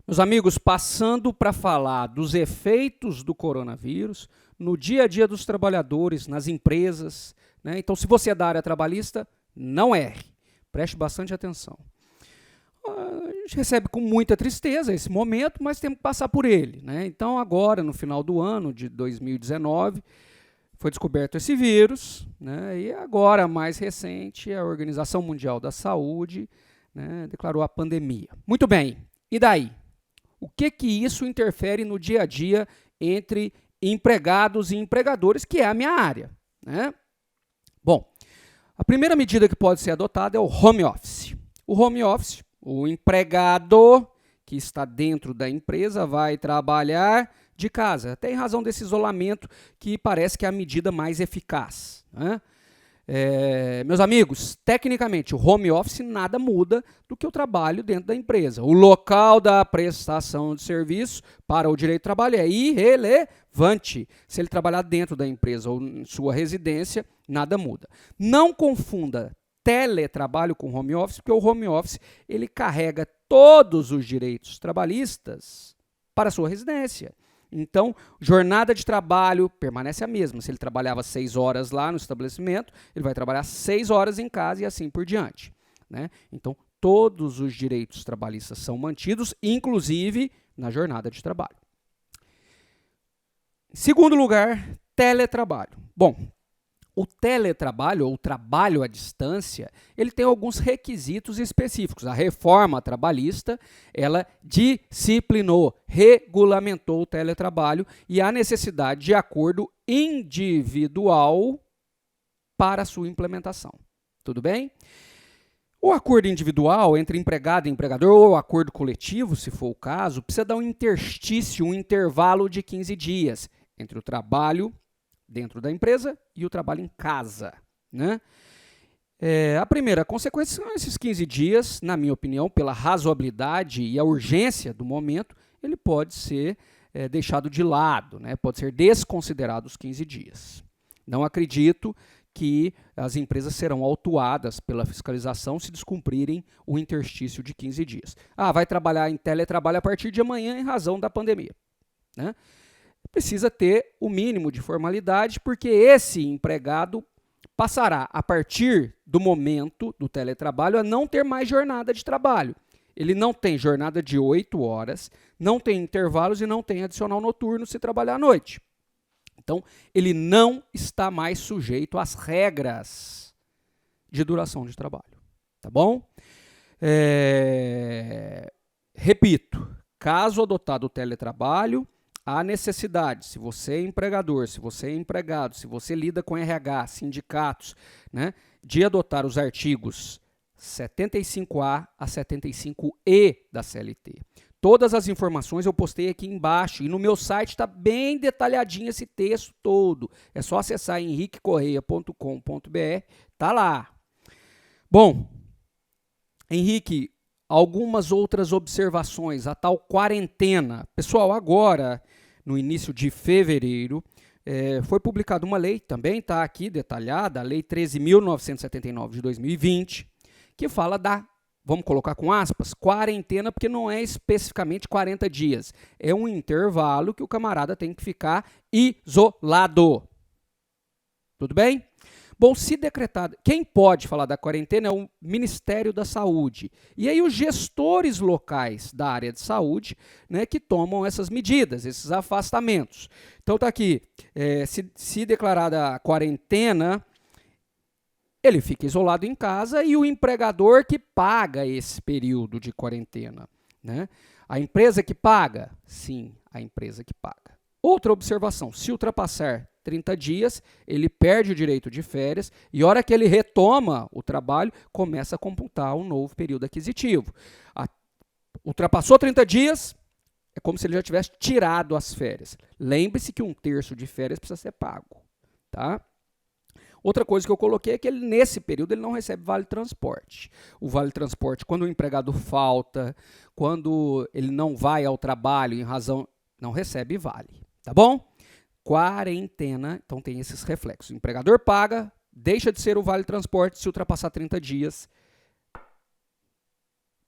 Meus amigos, passando para falar dos efeitos do coronavírus no dia a dia dos trabalhadores, nas empresas, né? Então, se você é da área trabalhista, não erre. Preste bastante atenção. A gente recebe com muita tristeza esse momento, mas temos que passar por ele, né? Então, agora, no final do ano de 2019, foi descoberto esse vírus, né? E agora, mais recente, a Organização Mundial da Saúde, né, declarou a pandemia. Muito bem, e daí? O que isso interfere no dia a dia entre empregados e empregadores, que é a minha área, né? Bom, a primeira medida que pode ser adotada é o home office. O home office, o empregado que está dentro da empresa vai trabalhar de casa, até em razão desse isolamento que parece que é a medida mais eficaz, né? Meus amigos, tecnicamente, o home office nada muda do que o trabalho dentro da empresa. O local da prestação de serviço para o direito de trabalho é irrelevante. Se ele trabalhar dentro da empresa ou em sua residência, nada muda. Não confunda teletrabalho com home office, porque o home office ele carrega todos os direitos trabalhistas para a sua residência. Então, jornada de trabalho permanece a mesma. Se ele trabalhava 6 horas lá no estabelecimento, ele vai trabalhar 6 horas em casa e assim por diante, né? Então, todos os direitos trabalhistas são mantidos, inclusive na jornada de trabalho. Em segundo lugar, teletrabalho. Bom, o teletrabalho, ou o trabalho à distância, ele tem alguns requisitos específicos. A reforma trabalhista, ela disciplinou, regulamentou o teletrabalho e a necessidade de acordo individual para a sua implementação. Tudo bem? O acordo individual entre empregado e empregador, ou acordo coletivo, se for o caso, precisa dar um interstício, um intervalo de 15 dias entre o trabalho dentro da empresa e o trabalho em casa, né? A primeira consequência são esses 15 dias, na minha opinião, pela razoabilidade e a urgência do momento, ele pode ser deixado de lado, né? Pode ser desconsiderado os 15 dias. Não acredito que as empresas serão autuadas pela fiscalização se descumprirem o interstício de 15 dias. Vai trabalhar em teletrabalho a partir de amanhã em razão da pandemia, né? Precisa ter o mínimo de formalidade, porque esse empregado passará, a partir do momento do teletrabalho, a não ter mais jornada de trabalho. Ele não tem jornada de 8 horas, não tem intervalos e não tem adicional noturno se trabalhar à noite. Então, ele não está mais sujeito às regras de duração de trabalho. Tá bom? Repito, caso adotado o teletrabalho, há necessidade, se você é empregador, se você é empregado, se você lida com RH, sindicatos, né, de adotar os artigos 75A a 75E da CLT. Todas as informações eu postei aqui embaixo e no meu site está bem detalhadinho esse texto todo. É só acessar henriquecorreia.com.br, tá lá. Bom, Henrique, algumas outras observações, a tal quarentena. Pessoal, agora, no início de fevereiro, foi publicada uma lei, também está aqui detalhada, a Lei 13.979 de 2020, que fala da, vamos colocar com aspas, quarentena, porque não é especificamente 40 dias. É um intervalo que o camarada tem que ficar isolado. Tudo bem? Bom, se decretado, quem pode falar da quarentena é o Ministério da Saúde. E aí os gestores locais da área de saúde, né, que tomam essas medidas, esses afastamentos. Então está aqui, se declarada a quarentena, ele fica isolado em casa e o empregador que paga esse período de quarentena, né? A empresa que paga? Sim, a empresa que paga. Outra observação, se ultrapassar 30 dias, ele perde o direito de férias e, a hora que ele retoma o trabalho, começa a computar um novo período aquisitivo. Ultrapassou 30 dias, é como se ele já tivesse tirado as férias. Lembre-se que 1/3 de férias precisa ser pago, tá? Outra coisa que eu coloquei é que ele, nesse período ele não recebe vale-transporte. O vale-transporte, quando o empregado falta, quando ele não vai ao trabalho em razão, não recebe vale, tá bom? Quarentena, então tem esses reflexos. O empregador paga, deixa de ser o vale-transporte se ultrapassar 30 dias,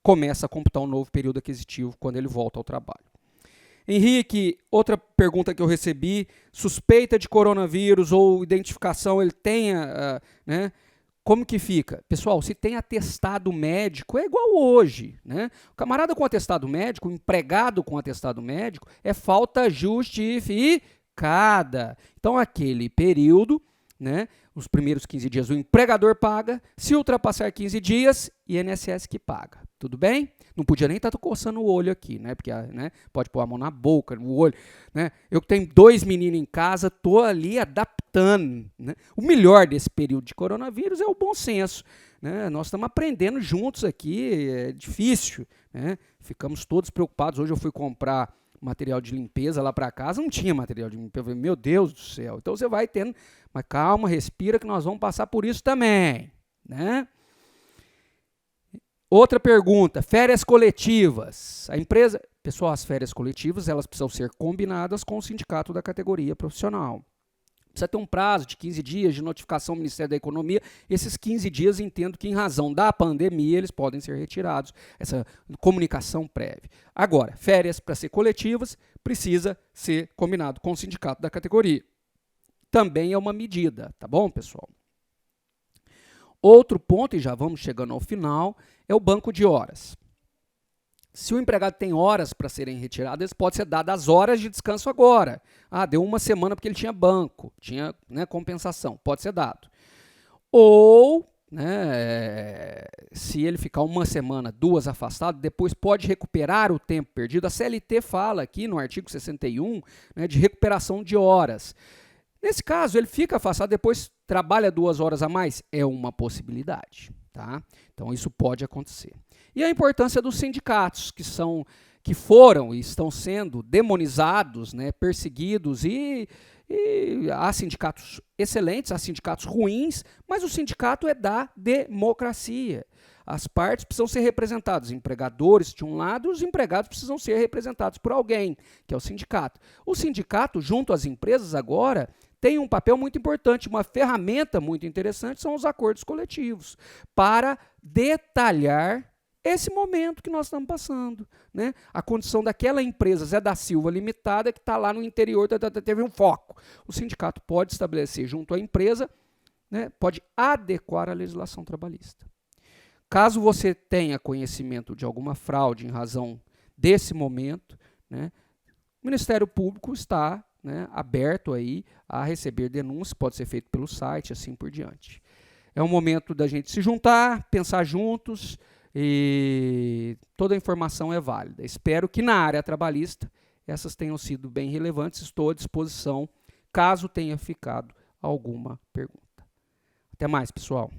começa a computar um novo período aquisitivo quando ele volta ao trabalho. Henrique, outra pergunta que eu recebi, suspeita de coronavírus ou identificação, ele tenha, né? Como que fica? Pessoal, se tem atestado médico, é igual hoje, né? O camarada com atestado médico, o empregado com atestado médico, é falta justificada. Então, aquele período, né? Os primeiros 15 dias o empregador paga, se ultrapassar 15 dias, INSS que paga. Tudo bem? Não podia nem estar coçando o olho aqui, né? Porque, né, pode pôr a mão na boca, no olho, né? Eu que tenho 2 meninos em casa, estou ali adaptando, né? O melhor desse período de coronavírus é o bom senso, né? Nós estamos aprendendo juntos aqui, é difícil, né? Ficamos todos preocupados. Hoje eu fui comprar material de limpeza lá para casa, não tinha material de limpeza. Eu falei, meu Deus do céu. Então você vai tendo, mas calma, respira que nós vamos passar por isso também, né? Outra pergunta, férias coletivas. A empresa, pessoal, as férias coletivas, elas precisam ser combinadas com o sindicato da categoria profissional. Precisa ter um prazo de 15 dias de notificação ao Ministério da Economia. Esses 15 dias, entendo que em razão da pandemia, eles podem ser retirados. Essa comunicação prévia. Agora, férias para ser coletivas, precisa ser combinado com o sindicato da categoria. Também é uma medida, tá bom, pessoal? Outro ponto, e já vamos chegando ao final, é o banco de horas. Se o empregado tem horas para serem retiradas, pode ser dadas as horas de descanso agora. Ah, deu uma semana porque ele tinha banco, tinha, né, compensação, pode ser dado. Ou, né, se ele ficar uma semana, 2 afastado, depois pode recuperar o tempo perdido. A CLT fala aqui no artigo 61, né, de recuperação de horas. Nesse caso, ele fica afastado, depois trabalha 2 horas a mais, é uma possibilidade, tá? Então, isso pode acontecer. E a importância dos sindicatos, que foram e estão sendo demonizados, né, perseguidos, e há sindicatos excelentes, há sindicatos ruins, mas o sindicato é da democracia. As partes precisam ser representadas, os empregadores de um lado, os empregados precisam ser representados por alguém, que é o sindicato. O sindicato, junto às empresas agora, tem um papel muito importante, uma ferramenta muito interessante, são os acordos coletivos, para detalhar esse momento que nós estamos passando, né? A condição daquela empresa Zé da Silva Limitada, que está lá no interior, teve um foco. O sindicato pode estabelecer junto à empresa, né, pode adequar a legislação trabalhista. Caso você tenha conhecimento de alguma fraude em razão desse momento, né, o Ministério Público está, né, aberto aí a receber denúncias, pode ser feito pelo site, assim por diante. É um momento da gente se juntar, pensar juntos, e toda a informação é válida. Espero que na área trabalhista essas tenham sido bem relevantes. Estou à disposição caso tenha ficado alguma pergunta. Até mais, pessoal.